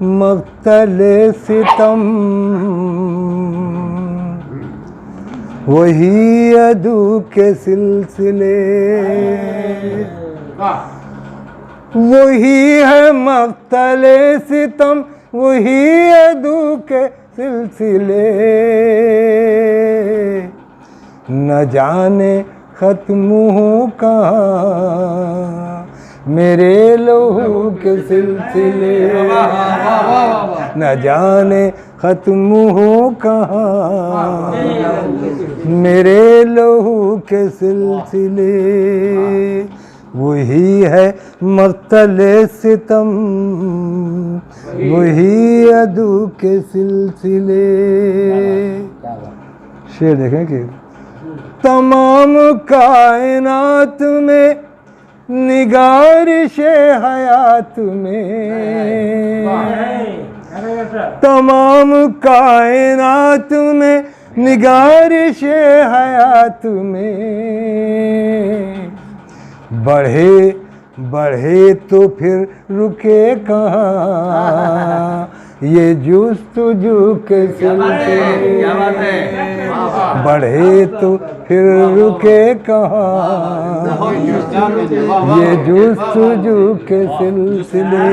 मक्तले सितम वही अदू के सिलसिले, वही है मक्तले सितम वही अदू के सिलसिले। न जाने खत्म हो कहाँ मेरे लहू के सिलसिले, न जाने खत्म हो कहाँ मेरे लहू के सिलसिले। वही है मक्तले सितम वही अदू के सिलसिले। शेर देखें कि तमाम कायनात में निगारिशे हयात में, तमाम कायनात में निगारिशे हयात में। बढ़े बढ़े तो फिर रुके कहाँ ये जुस्तजू के सिलसिले। बढ़े तो फिर रुके कहाँ ये जुस्तजू के सिलसिले।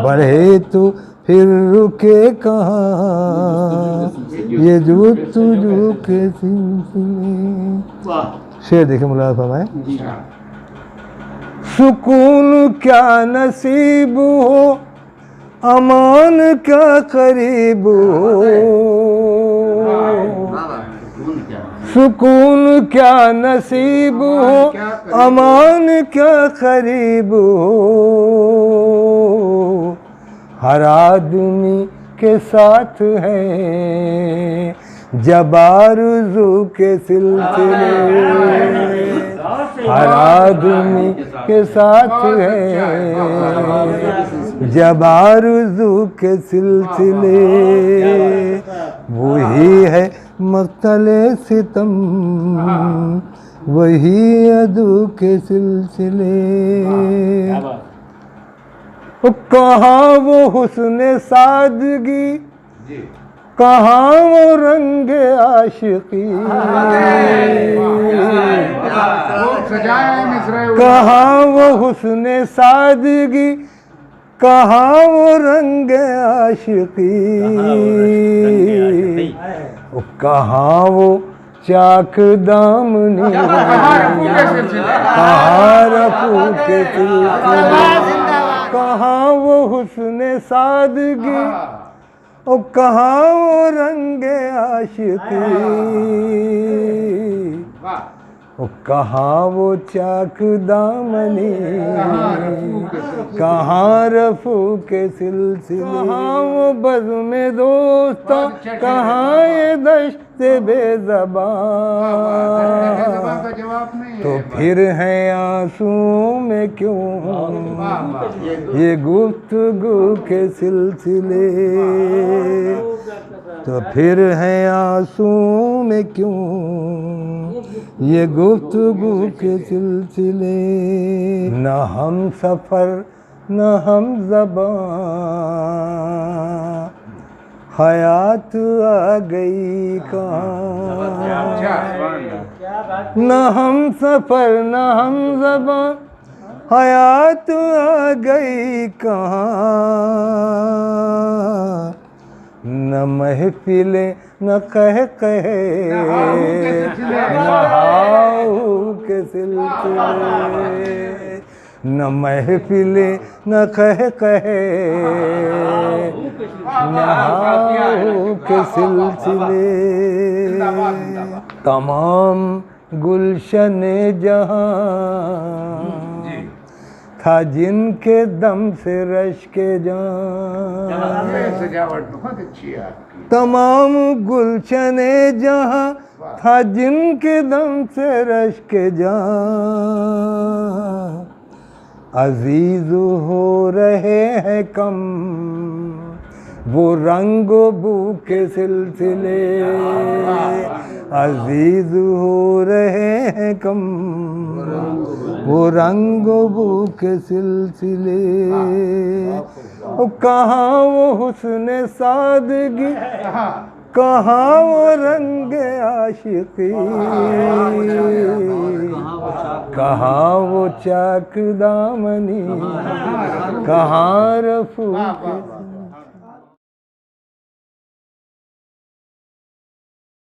बढ़े तो फिर रुके कहाँ ये जुस्तजू के सिलसिले। शेर देखे मुलाकात फरमाए। सुकून क्या नसीब हो अमान क्या करीब हो, सुकून क्या नसीब हो अमान क्या करीब हो। हर आदमी के साथ है जब आरज़ू के सिलसिले। हर आदमी के साथ है जब आरज़ू के सिलसिले। वही है मक्तले सितम वही अदू के सिलसिले। कहाँ वो हुस्न सादगी कहाँ वो रंग आशिकी, कहाँ वो हुस्न सादगी कहाँ वो रंग आशिकी। कहाँ वो चाक दामनी कहाँ रफू के सिलसिले। कहाँ वो हुस्न सादगी ओ कहाँ वो रंग आशिकी। ओ कहाँ वो चाक दामनी कहाँ रफू के सिलसिले। कहाँ वो बज़्म दोस्ता कहाँ ये दश्ते बेज़बान। तो फिर है आंसू में क्यों ये गुफ्तगू के सिलसिले। तो फिर है आंसू में क्यों ये गुफ्तगू के सिलसिले। न हम सफ़र न हम ज़बां हयात आ गई कहाँ। न हम सफ़र न हम ज़बां हयात आ गई कहाँ। न महफिले न कह कहे न हाऊ के सिलसिले। न महफिले न कह कहे न हाऊ के सिलसिले। तमाम गुलशने जहाँ था जिनके दम से रश के जान। सजावट बहुत अच्छी है आपकी। तमाम गुलशने जहाँ था जिनके दम से रश के जान। अजीज हो रहे हैं कम वो रंगो बू के सिलसिले। अजीज हो रहे हैं कम वो रंगो बू के सिलसिले। ओ कहाँ वो हुस्न सादगी, कहाँ वो रंग आशिकी, कहाँ वो चाक दामनी, कहाँ रफू के